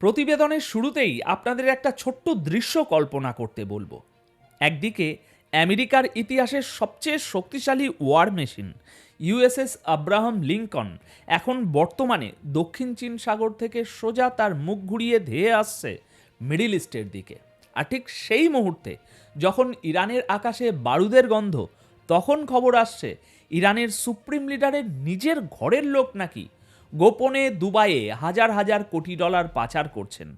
প্রতিবেদনের শুরুতেই আপনাদের একটা ছোট্ট দৃশ্য কল্পনা করতে বলবো। একদিকে আমেরিকার ইতিহাসের সবচেয়ে শক্তিশালী war machine USS Abraham Lincoln এখন বর্তমানে দক্ষিণ চীন সাগর থেকে সোজা তার মুখ ঘুরিয়ে ধেয়ে আসছে মিডিল ইস্টের দিকে। আর ঠিক সেই মুহূর্তে যখন ইরানের আকাশে বারুদের গন্ধ, তখন খবর আসছে ইরানের সুপ্রিম লিডারের নিজের ঘরের লোক নাকি গোপনে দুবাইয়ে হাজার হাজার কোটি ডলার পাচার করছেন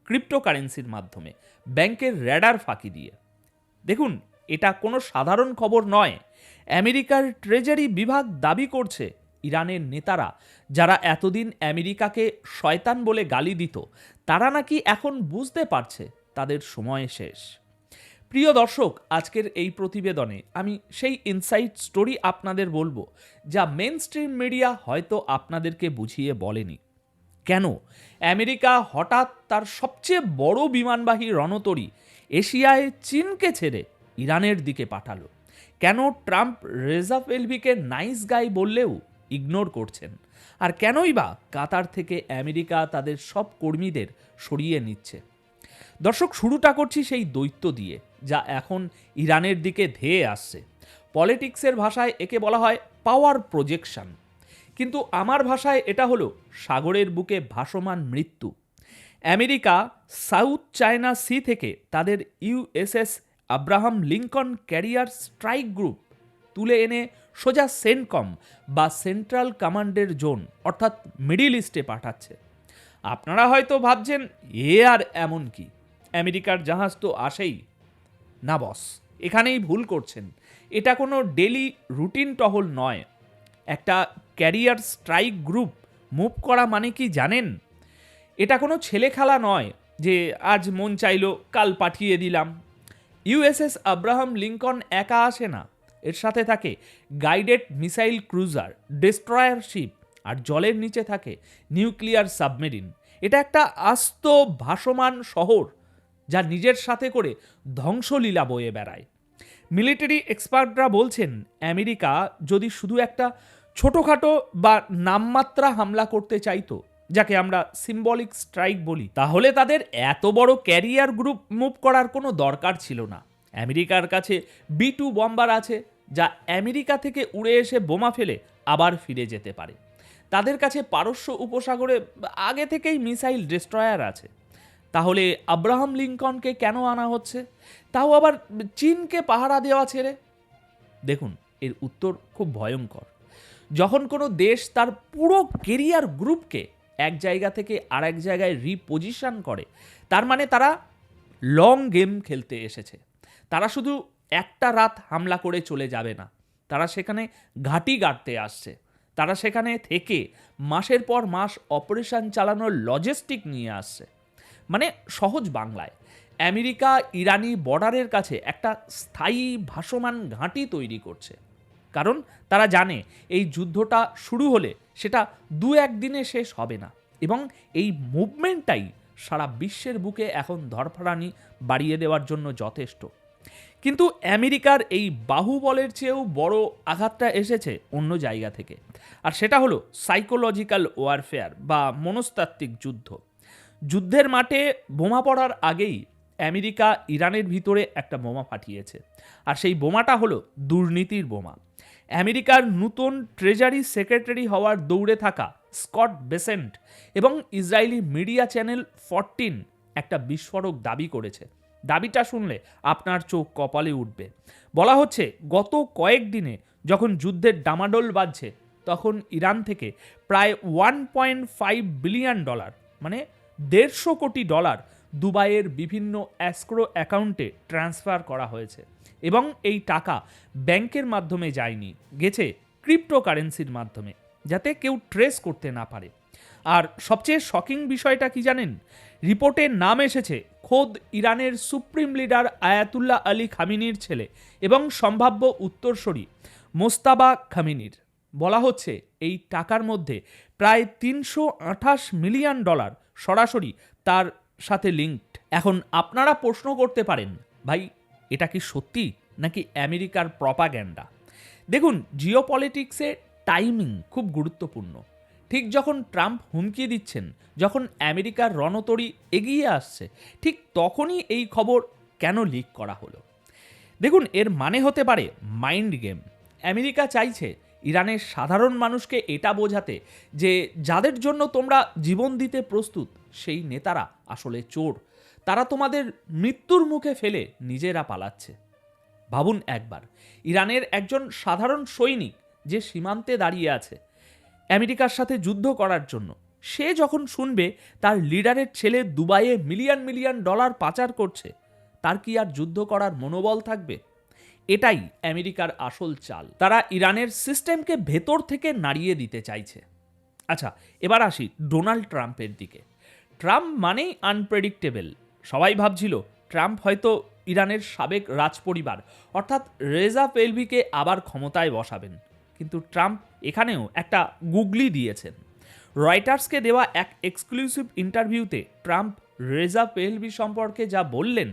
ক্রিপ্টোকারেন্সির মাধ্যমে, ব্যাংকের র্যাডার ফাঁকি দিয়ে। দেখুন, এটা কোনো সাধারণ খবর নয়। আমেরিকার ট্রেজারি বিভাগ দাবি করছে ইরানের নেতারা, যারা এতদিন আমেরিকাকে শয়তান বলে গালি দিত, তারা নাকি এখন বুঝতে পারছে তাদের সময় শেষ। প্রিয় দর্শক, আজকের এই প্রতিবেদনে আমি সেই ইনসাইট স্টোরি আপনাদের বলবো যা মেন স্ট্রিম মিডিয়া হয়তো আপনাদেরকে বুঝিয়ে বলেনি। কেন আমেরিকা হঠাৎ তার সবচেয়ে বড় বিমানবাহী রণতরী এশিয়ায় চীনকে ছেড়ে ইরানের দিকে পাঠালো? কেন ট্রাম্প রেজা পেলভিকে নাইস গাই বললেও ইগনোর করছেন? আর কেনই বা কাতার থেকে আমেরিকা তাদের সব কর্মীদের সরিয়ে নিচ্ছে? দর্শক, শুরুটা করছি সেই দৈত্য দিয়ে, যা এখন ইরানের দিকে ধেয়ে আসছে। পলিটিক্সের ভাষায় একে বলা হয় পাওয়ার প্রজেকশন, কিন্তু আমার ভাষায় এটা হলো সাগরের বুকে ভাসমান মৃত্যু। আমেরিকা সাউথ চায়না সি থেকে তাদের USS Abraham Lincoln career strike group তুলে এনে সোজা সেন্টকম বা সেন্ট্রাল কমান্ডের জোন অর্থাৎ মিডিল ইস্টে পাঠাচ্ছে। আপনারা হয়তো ভাবছেন, এ আর এমন কি, আমেরিকার জাহাজ তো আসেই। না বস, এখানেই ভুল করছেন। এটা কোনো ডেলি রুটিন টহল নয়। একটা ক্যারিয়ার স্ট্রাইক গ্রুপ মুভ করা মানে কি জানেন? এটা কোনো ছেলে খেলা নয় যে আজ মন চাইলো কাল পাঠিয়ে দিলাম। ইউএসএস আব্রাহাম লিঙ্কন একা আসে না, এর সাথে থাকে guided missile cruiser, destroyer ship, আর জলের নিচে থাকে নিউক্লিয়ার সাবমেরিন। এটা একটা আস্ত ভাসমান শহর যা নিজের সাথে করে ধ্বংসলীলা বয়ে বেড়ায়। মিলিটারি এক্সপার্টরা বলছেন, আমেরিকা যদি শুধু একটা ছোটোখাটো বা নামমাত্রা হামলা করতে চাইতো, যাকে আমরা সিম্বলিক স্ট্রাইক বলি, তাহলে তাদের এত বড় ক্যারিয়ার গ্রুপ মুভ করার কোনো দরকার ছিল না। আমেরিকার কাছে B-2 বম্বার আছে, যা আমেরিকা থেকে উড়ে এসে বোমা ফেলে আবার ফিরে যেতে পারে। তাদের কাছে পারস্য উপসাগরে আগে থেকেই মিসাইল ডেস্ট্রয়ার আছে। তাহলে আব্রাহাম লিঙ্কনকে কেন আনা হচ্ছে, তাও আবার চীনকে পাহারা দেওয়া ছেড়ে? দেখুন, এর উত্তর খুব ভয়ঙ্কর। যখন কোনো দেশ তার পুরো কেরিয়ার গ্রুপকে এক জায়গা থেকে আরেক জায়গায় রিপোজিশন করে, তার মানে তারা লং গেম খেলতে এসেছে। তারা শুধু একটা রাত হামলা করে চলে যাবে না, তারা সেখানে ঘাঁটি গাড়তে আসছে। তারা সেখানে থেকে মাসের পর মাস অপারেশন চালানোর লজিস্টিক নিয়ে আসছে। মানে সহজ বাংলায়, আমেরিকা ইরানি বর্ডারের কাছে একটা স্থায়ী ভাসমান ঘাঁটি তৈরি করছে। কারণ তারা জানে এই যুদ্ধটা শুরু হলে সেটা 2-1 দিনে শেষ হবে না, এবং এই মুভমেন্টটাই সারা বিশ্বের বুকে এখন ধরফরানি বাড়িয়ে দেওয়ার জন্য যথেষ্ট। কিন্তু আমেরিকার এই বাহুবলের চেয়েও বড় আঘাতটা এসেছে অন্য জায়গা থেকে, আর সেটা হলো সাইকোলজিক্যাল ওয়ারফেয়ার বা মনস্তাত্ত্বিক যুদ্ধ। যুদ্ধের মাঠে বোমা পড়ার আগেই আমেরিকা ইরানের ভিতরে একটা বোমা পাঠিয়েছে, আর সেই বোমাটা হলো দুর্নীতির বোমা। আমেরিকার নতুন ট্রেজারি সেক্রেটারি হওয়ার দৌড়ে থাকা স্কট বেসেন্ট এবং ইসরায়েলি মিডিয়া চ্যানেল 14 একটা বিস্ফোরক দাবি করেছে। দাবিটা শুনলে আপনার চোখ কপালে উঠবে। বলা হচ্ছে, গত কয়েকদিনে যখন যুদ্ধের ডামাডোল বাজছে, তখন ইরান থেকে প্রায় $1.5 বিলিয়ন, মানে $150 কোটি দুবাইয়ের বিভিন্ন অ্যাস্ক্রো অ্যাকাউন্টে ট্রান্সফার করা হয়েছে, এবং এই টাকা ব্যাংকের মাধ্যমে যায়নি, গেছে ক্রিপ্টোকারেন্সির মাধ্যমে, যাতে কেউ ট্রেস করতে না পারে। আর সবচেয়ে শকিং বিষয়টা কি জানেন? রিপোর্টে নাম এসেছে খোদ ইরানের সুপ্রিম লিডার আয়াতুল্লাহ আলী খামিনির ছেলে এবং সম্ভাব্য উত্তরসূরি মোস্তাবা খামিনির। বলা হচ্ছে এই টাকার মধ্যে প্রায় $328 মিলিয়ন সরাসরি তার সাথে লিঙ্কড। এখন আপনারা প্রশ্ন করতে পারেন, ভাই এটা কি সত্যি নাকি আমেরিকার প্রপাগ্যান্ডা? দেখুন, জিওপলিটিক্সে টাইমিং খুব গুরুত্বপূর্ণ। ঠিক যখন ট্রাম্প হুমকি দিচ্ছেন, যখন আমেরিকার রণতরী এগিয়ে আসছে, ঠিক তখনই এই খবর কেন লিক করা হলো? দেখুন, এর মানে হতে পারে মাইন্ড গেম। আমেরিকা চাইছে ইরানের সাধারণ মানুষকে এটা বোঝাতে যে যাদের জন্য তোমরা জীবন দিতে প্রস্তুত সেই নেতারা আসলে চোর। তারা তোমাদের মৃত্যুর মুখে ফেলে নিজেরা পালাচ্ছে। ভাবুন একবার, ইরানের একজন সাধারণ সৈনিক যে সীমান্তে দাঁড়িয়ে আছে আমেরিকার সাথে যুদ্ধ করার জন্য, সে যখন শুনবে তার লিডারের ছেলে দুবাইয়ে মিলিয়ন মিলিয়ন ডলার পাচার করছে, তার কি আর যুদ্ধ করার মনোবল থাকবে? এটাই আমেরিকার আসল চাল। তারা ইরানের সিস্টেমকে ভেতর থেকে নাড়িয়ে দিতে চাইছে। আচ্ছা, এবার আসি ডোনাল্ড ট্রাম্পের দিকে। ট্রাম্প মানেই আনপ্রেডিক্টেবল। সবাই ভাবছিল ট্রাম্প হয়তো ইরানের সাবেক রাজপরিবার অর্থাৎ রেজা পেলভিকে আবার ক্ষমতায় বসাবেন। কিন্তু ট্রাম্প এখানেও একটা গুগলি দিয়েছেন। রয়টার্সকে দেওয়া এক এক্সক্লুসিভ ইন্টারভিউতে ট্রাম্প রেজা পেলভি সম্পর্কে যা বললেন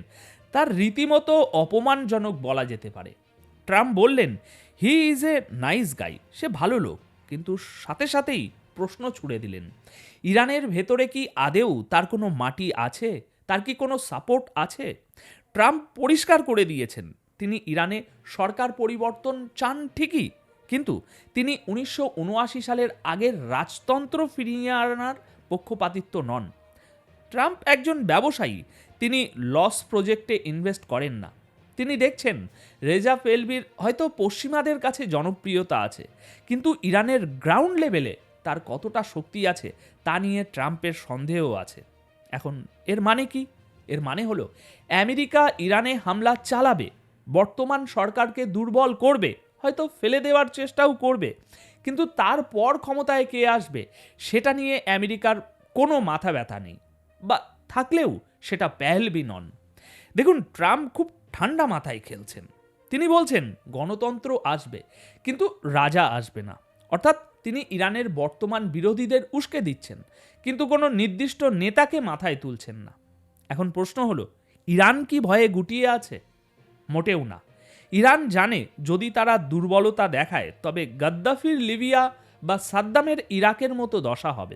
তার রীতিমতো অপমানজনক বলা যেতে পারে। ট্রাম্প বললেন, he is a nice guy, সে ভালো লোক, কিন্তু সাথে সাথেই প্রশ্ন ছুড়ে দিলেন, ইরানের ভেতরে কি আদেও তার কোনো মাটি আছে? তার কি কোনো সাপোর্ট আছে? ট্রাম্প পরিষ্কার করে দিয়েছেন তিনি ইরানে সরকার পরিবর্তন চান ঠিকই, কিন্তু তিনি 1979 সালের আগের রাজতন্ত্র ফিরিয়ে আনার পক্ষপাতিত্ব নন। ট্রাম্প একজন ব্যবসায়ী, তিনি লস প্রজেক্টে ইনভেস্ট করেন না। তিনি দেখছেন রেজা পেলভির হয়তো পশ্চিমাদের কাছে জনপ্রিয়তা আছে, কিন্তু ইরানের গ্রাউন্ড লেভেলে তার কতটা শক্তি আছে তা নিয়ে ট্রাম্পের সন্দেহ আছে। এখন এর মানে কি? এর মানে হলো আমেরিকা ইরানে হামলা চালাবে, বর্তমান সরকারকে দুর্বল করবে, হয়তো ফেলে দেওয়ার চেষ্টাও করবে, কিন্তু তারপর ক্ষমতায় কে আসবে সেটা নিয়ে আমেরিকার কোনো মাথা ব্যথা নেই, বা থাকলেও সেটা পেহেলবি নন। দেখুন, ট্রাম্প খুব ঠান্ডা মাথায় খেলছেন। তিনি বলছেন গণতন্ত্র আসবে, কিন্তু রাজা আসবে না। অর্থাৎ তিনি ইরানের বর্তমান বিরোধীদের উস্কে দিচ্ছেন, কিন্তু কোনো নির্দিষ্ট নেতাকে মাথায় তুলছেন না। এখন প্রশ্ন হলো, ইরান কি ভয়ে গুটিয়ে আছে? মোটেও না। ইরান জানে যদি তারা দুর্বলতা দেখায় তবে গাদ্দাফির লিবিয়া বা সাদ্দামের ইরাকের মতো দশা হবে।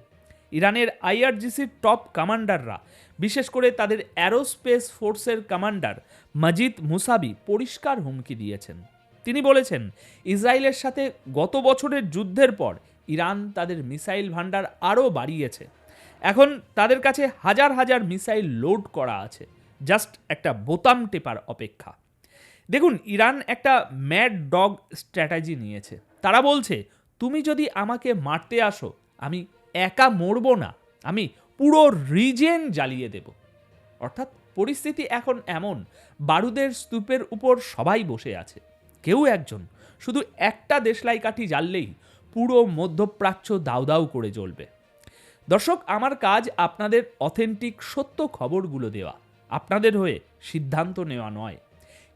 ইরানের আইআরজিসির টপ কমান্ডাররা, বিশেষ করে তাদের অ্যারোস্পেস ফোর্সের কমান্ডার মাজিদ মুসাবি পরিষ্কার হুমকি দিয়েছেন। তিনি বলেছেন ইসরায়েলের সাথে গত বছরের যুদ্ধের পর ইরান তাদের মিসাইল ভান্ডার আরও বাড়িয়েছে। এখন তাদের কাছে হাজার হাজার মিসাইল লোড করা আছে, জাস্ট একটা বোতাম টেপার অপেক্ষা। দেখুন, ইরান একটা ম্যাড ডগ স্ট্র্যাটেজি নিয়েছে। তারা বলছে, তুমি যদি আমাকে মারতে আসো, আমি একা মরব না, আমি পুরো রিজিয়ন জ্বালিয়ে দেব। অর্থাৎ পরিস্থিতি এখন এমন, বারুদের স্তূপের উপর সবাই বসে আছে, কেউ একজন শুধু একটা দেশলাই কাঠি জ্বাললেই পুরো মধ্যপ্রাচ্য দাউ দাউ করে জ্বলবে। দর্শক, আমার কাজ আপনাদের অথেন্টিক সত্য খবরগুলো দেওয়া, আপনাদের হয়ে সিদ্ধান্ত নেওয়া নয়।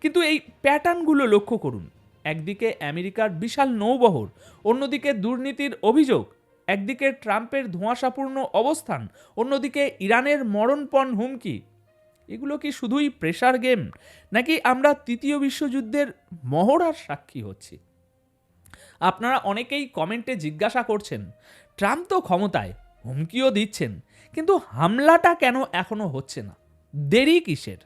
কিন্তু এই প্যাটার্নগুলো লক্ষ্য করুন। একদিকে আমেরিকার বিশাল নৌবহর, অন্যদিকে দুর্নীতির অভিযোগ, একদিকে ট্রাম্পের ধোঁয়াশাপূর্ণ অবস্থান, অন্যদিকে ইরানের মরণপণ হুমকি। এগুলো কি শুধুই প্রেসার গেম, নাকি আমরা তৃতীয় বিশ্বযুদ্ধের মহড়ার সাক্ষী হচ্ছি? আপনারা অনেকেই কমেন্টে জিজ্ঞাসা করছেন, ট্রাম্প তো ক্ষমতায়, হুমকিও দিচ্ছেন, কিন্তু হামলাটা কেন এখনো হচ্ছে না? দেরি কিসের?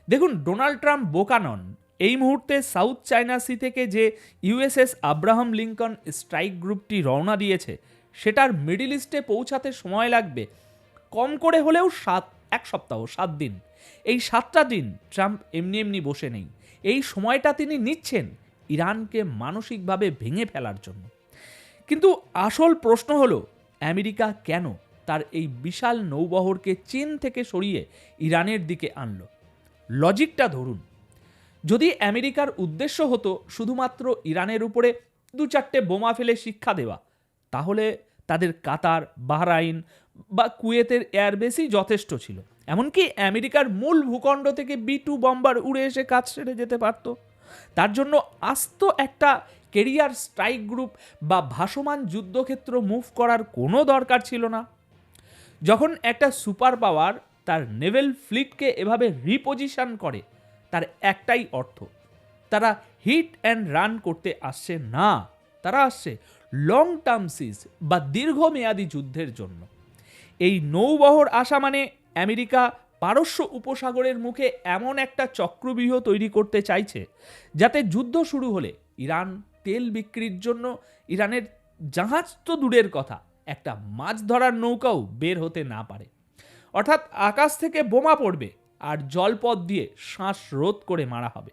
দেখুন, ডোনাল্ড ট্রাম্প বোকা নন। এই মুহূর্তে সাউথ চায়না সি থেকে যে ইউএসএস আব্রাহাম লিঙ্কন স্ট্রাইক গ্রুপটি রওনা দিয়েছে, সেটার মিডল ইস্টে পৌঁছাতে সময় লাগবে কম করে হলেও 1 সপ্তাহ, 7 দিন। এই 7টা দিন ট্রাম্প এমনি এমনি বসে নেই। এই সময়টা তিনি নিচ্ছেন ইরানকে মানসিকভাবে ভেঙে ফেলার জন্য। কিন্তু আসল প্রশ্ন হলো, আমেরিকা কেন তার এই বিশাল নৌবহরকে চীন থেকে সরিয়ে ইরানের দিকে আনলো? লজিকটা ধরুন। যদি আমেরিকার উদ্দেশ্য হতো শুধুমাত্র ইরানের উপরে 2-4টে বোমা ফেলে শিক্ষা দেওয়া, তাহলে তাদের কাতার, বাহরাইন বা কুয়েতের এয়ারবেসই যথেষ্ট ছিল। এমনকি আমেরিকার মূল ভূখণ্ড থেকে B-2 বম্বার উড়ে এসে কাজ সেরে যেতে পারত। তার জন্য আস্ত একটা কেরিয়ার স্ট্রাইক গ্রুপ বা ভাসমান যুদ্ধক্ষেত্র মুভ করার কোনো দরকার ছিল না। যখন একটা সুপার পাওয়ার তার নেভেল ফ্লিটকে এভাবে রিপোজিশন করে, তার একটাই অর্থ, তারা হিট অ্যান্ড রান করতে আসছে না, তারা আসছে লং টার্ম সিজ বা দীর্ঘমেয়াদী যুদ্ধের জন্য। এই নৌবহর আসা মানে আমেরিকা পারস্য উপসাগরের মুখে এমন একটা চক্রব্যূহ তৈরি করতে চাইছে যাতে যুদ্ধ শুরু হলে ইরান তেল বিক্রির জন্য ইরানের জাহাজ তো দূরের কথা, একটা মাছ ধরার নৌকাও বের হতে না পারে। অর্থাৎ আকাশ থেকে বোমা পড়বে আর জলপথ দিয়ে শ্বাস রোধ করে মারা হবে।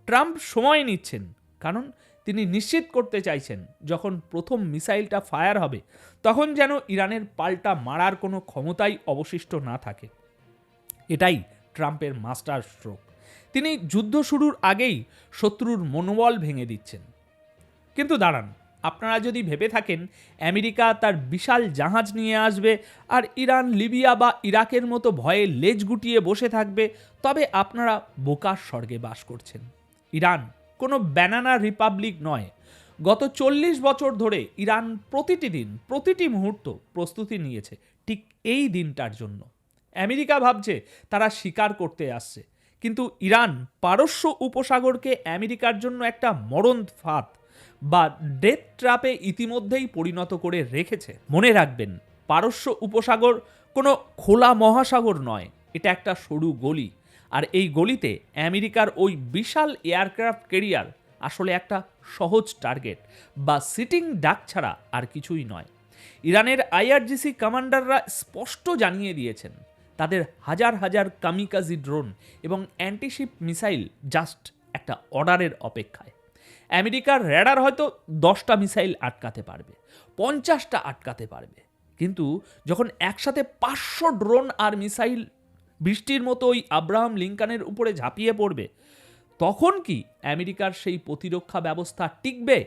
ট্রাম্প সময় নিচ্ছেন, কারণ তিনি নিশ্চিত করতে চাইছেন যখন প্রথম মিসাইলটা ফায়ার হবে তখন যেন ইরানের পাল্টা মারার কোনো ক্ষমতাই অবশিষ্ট না থাকে। এটাই ট্রাম্পের মাস্টার স্ট্রোক। তিনি যুদ্ধ শুরুর আগেই শত্রুর মনোবল ভেঙে দিচ্ছেন। কিন্তু দাঁড়ান, আপনারা যদি ভেবে থাকেন আমেরিকা তার বিশাল জাহাজ নিয়ে আসবে আর ইরান, লিবিয়া বা ইরাকের মতো ভয়ে লেজ গুটিয়ে বসে থাকবে, তবে আপনারা বোকার স্বর্গে বাস করছেন। ইরান কোনো ব্যানানা রিপাবলিক নয়। গত 40 বছর ধরে ইরান প্রতিটি দিন, প্রতিটি মুহূর্ত প্রস্তুতি নিয়েছে ঠিক এই দিনটার জন্য। আমেরিকা ভাবছে তারা শিকার করতে আসছে, কিন্তু ইরান পারস্য উপসাগরকে আমেরিকার জন্য একটা মরণ ফাঁদ বা ডেথ ট্র্যাপে ইতিমধ্যেই পরিণত করে রেখেছে। মনে রাখবেন, পারস্য উপসাগর কোনো খোলা মহাসাগর নয়, এটা একটা সরু গলি। আর এই গলিতে আমেরিকার ওই বিশাল এয়ারক্রাফট ক্যারিয়ার আসলে একটা সহজ টার্গেট বা সিটিং ডাক ছাড়া আর কিছুই নয়। ইরানের আইআরজিসি কমান্ডাররা স্পষ্ট জানিয়ে দিয়েছেন তাদের হাজার হাজার কামিকাজি ড্রোন এবং অ্যান্টিশিপ মিসাইল জাস্ট একটা অর্ডারের অপেক্ষায়। আমেরিকার র্যাডার হয়তো 10টা মিসাইল আটকাতে পারবে, 50টা আটকাতে পারবে, কিন্তু যখন একসাথে 500 ড্রোন আর মিসাইল বৃষ্টির মতো ওই আব্রাহাম লিঙ্কনের উপরে ঝাঁপিয়ে পড়বে, তখন কি আমেরিকার সেই প্রতিরক্ষা ব্যবস্থা টিকবে?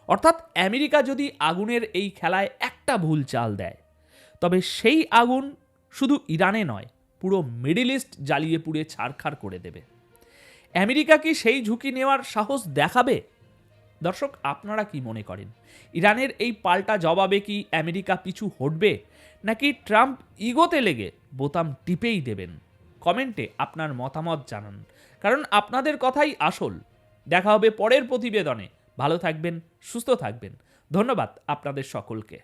অর্থাৎ আমেরিকা যদি আগুনের এই খেলায় একটা ভুল চাল দেয়, তবে সেই আগুন শুধু ইরানে নয়, পুরো মিডল ইস্ট জ্বালিয়ে পুড়ে ছারখার করে দেবে। আমেরিকা কি সেই ঝুঁকি নেওয়ার সাহস দেখাবে? দর্শক, আপনারা কি মনে করেন? ইরানের এই পাল্টা জবাবে কি আমেরিকা পিছু হটবে, নাকি ট্রাম্প ইগোতে লেগে বোতাম টিপেই দেবেন? কমেন্টে আপনার মতামত জানান, কারণ আপনাদের কথাই আসল। দেখা হবে পরের প্রতিবেদনে। ভালো থাকবেন, সুস্থ থাকবেন। ধন্যবাদ আপনাদের সকলকে।